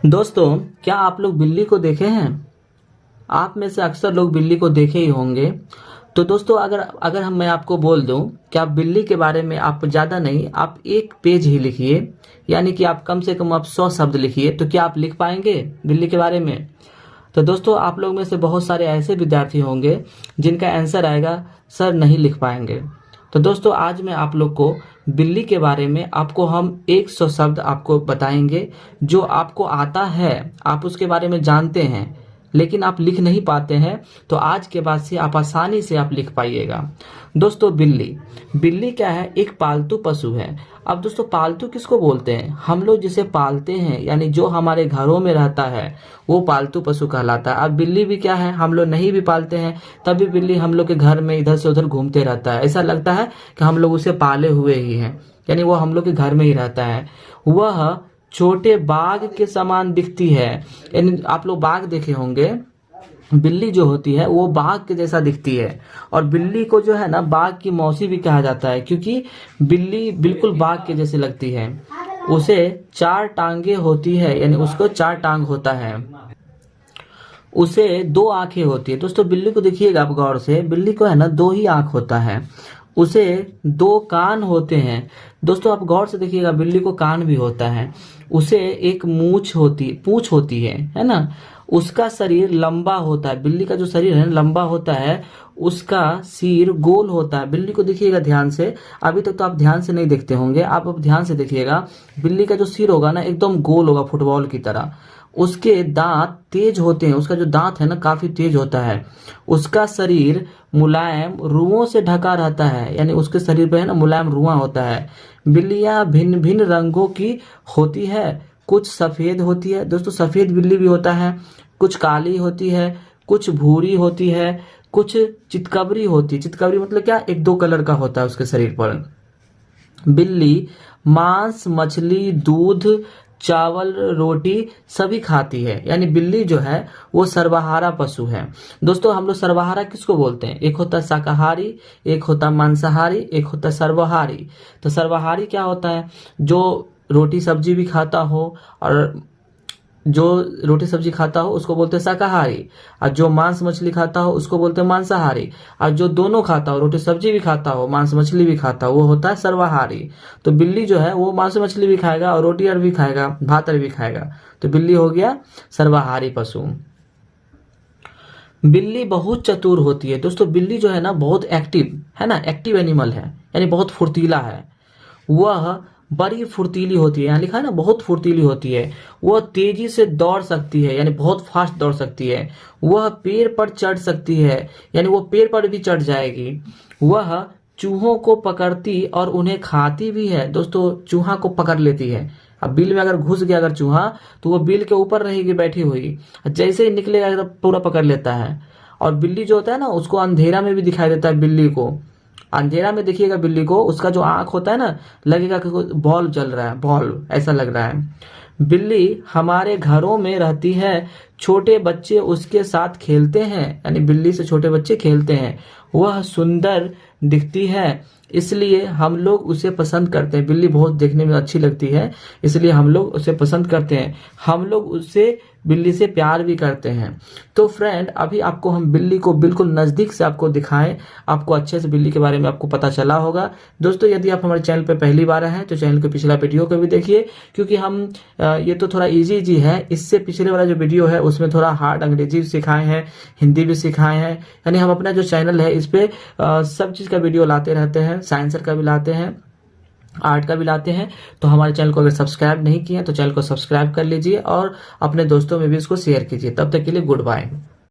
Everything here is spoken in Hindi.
दोस्तों, क्या आप लोग बिल्ली को देखे हैं? आप में से अक्सर लोग बिल्ली को देखे ही होंगे। तो दोस्तों, अगर मैं आपको बोल दूं कि आप बिल्ली के बारे में आप ज़्यादा नहीं, आप एक पेज ही लिखिए, यानी कि आप कम से कम आप 100 शब्द लिखिए, तो क्या आप लिख पाएंगे बिल्ली के बारे में? तो दोस्तों, आप लोग में से बहुत सारे ऐसे विद्यार्थी होंगे जिनका आंसर आएगा सर नहीं लिख पाएंगे। तो दोस्तों, आज मैं आप लोग को बिल्ली के बारे में आपको हम 100 शब्द आपको बताएंगे जो आपको आता है, आप उसके बारे में जानते हैं लेकिन आप लिख नहीं पाते हैं। तो आज के बाद से आप आसानी से आप लिख पाइएगा। दोस्तों, बिल्ली क्या है? एक पालतू पशु है। अब दोस्तों, पालतू किसको बोलते हैं? हम लोग जिसे पालते हैं, यानी जो हमारे घरों में रहता है वो पालतू पशु कहलाता है। अब बिल्ली भी क्या है, हम लोग नहीं भी पालते हैं तब भी बिल्ली हम लोग के घर में इधर से उधर घूमते रहता है। ऐसा लगता है कि हम लोग उसे पाले हुए ही हैं, यानी वो हम लोग के घर में ही रहता है। वह छोटे बाघ के समान दिखती है, यानी आप लोग बाघ देखे होंगे। बिल्ली जो होती है वो बाघ के जैसा दिखती है, और बिल्ली को जो है ना बाघ की मौसी भी कहा जाता है, क्योंकि बिल्ली बिल्कुल बाघ के जैसे लगती है। उसे 4 टांगे होती है, यानी उसको 4 टांग होता है। उसे 2 आंखें होती है। दोस्तों, बिल्ली को देखिएगा आप गौर से, बिल्ली को है ना 2 ही आंख होता है। उसे 2 कान होते हैं। दोस्तों, आप गौर से देखिएगा, बिल्ली को कान भी होता है। उसे एक पूंछ होती है ना। उसका शरीर लंबा होता है। बिल्ली का जो शरीर है लंबा होता है। उसका सिर गोल होता है। बिल्ली को देखिएगा ध्यान से, अभी तक तो आप ध्यान से नहीं देखते होंगे, आप अब ध्यान से देखिएगा। बिल्ली का जो सिर होगा ना एकदम गोल होगा, फुटबॉल की तरह। उसके दांत तेज होते हैं। उसका जो दांत है ना काफी तेज होता है। उसका शरीर मुलायम रुओं से ढका रहता है, यानी उसके शरीर पे है ना मुलायम रुआ होता है। बिल्लियां भिन्न भिन्न रंगों की होती है। कुछ सफेद होती है। दोस्तों, सफेद बिल्ली भी होता है, कुछ काली होती है, कुछ भूरी होती है, कुछ चितकबरी होती है। चितकबरी मतलब क्या? 1-2 कलर का होता है उसके शरीर पर। बिल्ली मांस, मछली, दूध, चावल, रोटी सभी खाती है, यानी बिल्ली जो है वो सर्वाहारा पशु है। दोस्तों, हम लोग सर्वाहारा किसको बोलते हैं? एक होता है शाकाहारी, एक होता है मांसाहारी, एक होता है सर्वाहारी। तो सर्वाहारी क्या होता है? जो रोटी सब्जी भी खाता हो, और जो रोटी सब्जी खाता हो उसको बोलते हैं शाकाहारी। और जो मांस मछली खाता हो उसको बोलते हैं मांसाहारी। और जो दोनों खाता हो, रोटी सब्जी भी खाता हो, मांस मछली भी खाता हो, वो होता है सर्वाहारी। तो बिल्ली जो है वो मांस मछली भी खाएगा और रोटी और भी खाएगा, भात और भी खाएगा। तो बिल्ली हो गया सर्वाहारी पशु। बिल्ली बहुत चतुर होती है। दोस्तों, बिल्ली जो है ना बहुत एक्टिव है ना, एक्टिव एनिमल है, यानी बहुत फुर्तीला है। वह बड़ी फुर्तीली होती है, यहाँ लिखा है ना बहुत फुर्तीली होती है। वह तेजी से दौड़ सकती है, यानी बहुत फास्ट दौड़ सकती है। वह पेड़ पर चढ़ सकती है, यानी वो पेड़ पर भी चढ़ जाएगी। वह चूहों को पकड़ती और उन्हें खाती भी है। दोस्तों, चूहा को पकड़ लेती है। अब बिल में अगर घुस गया अगर चूहा, तो वो बिल के ऊपर रहेगी बैठी हुई, जैसे ही निकलेगा तो पूरा पकड़ लेता है। और बिल्ली जो होता है ना उसको अंधेरा में भी दिखाई देता है। बिल्ली को अंधेरा में देखिएगा, बिल्ली को उसका जो आंख होता है ना लगेगा कि बॉल जल रहा है, बॉल ऐसा लग रहा है। बिल्ली हमारे घरों में रहती है। छोटे बच्चे उसके साथ खेलते हैं, यानी बिल्ली से छोटे बच्चे खेलते हैं। वह सुंदर दिखती है, इसलिए हम लोग उसे पसंद करते हैं। बिल्ली बहुत देखने में अच्छी लगती है, इसलिए हम लोग उसे पसंद करते हैं। हम लोग उससे बिल्ली से प्यार भी करते हैं। तो फ्रेंड, अभी आपको हम बिल्ली को बिल्कुल नज़दीक से आपको दिखाएं, आपको अच्छे से बिल्ली के बारे में आपको पता चला होगा। दोस्तों, यदि आप हमारे चैनल पर पहली बार हैं तो चैनल के पिछला वीडियो को भी देखिए, क्योंकि हम ये तो थोड़ा इजी है। इससे पिछले वाला जो वीडियो है उसमें थोड़ा हार्ड अंग्रेजी सिखाए हैं, हिंदी भी सिखाए हैं। यानी हम अपना जो चैनल है इस पे सब चीज़ का वीडियो लाते रहते हैं, साइंसर का भी लाते हैं, आर्ट का भी लाते हैं। तो हमारे चैनल को अगर सब्सक्राइब नहीं किए तो चैनल को सब्सक्राइब कर लीजिए और अपने दोस्तों में भी इसको शेयर कीजिए। तब तक के लिए गुड बाय।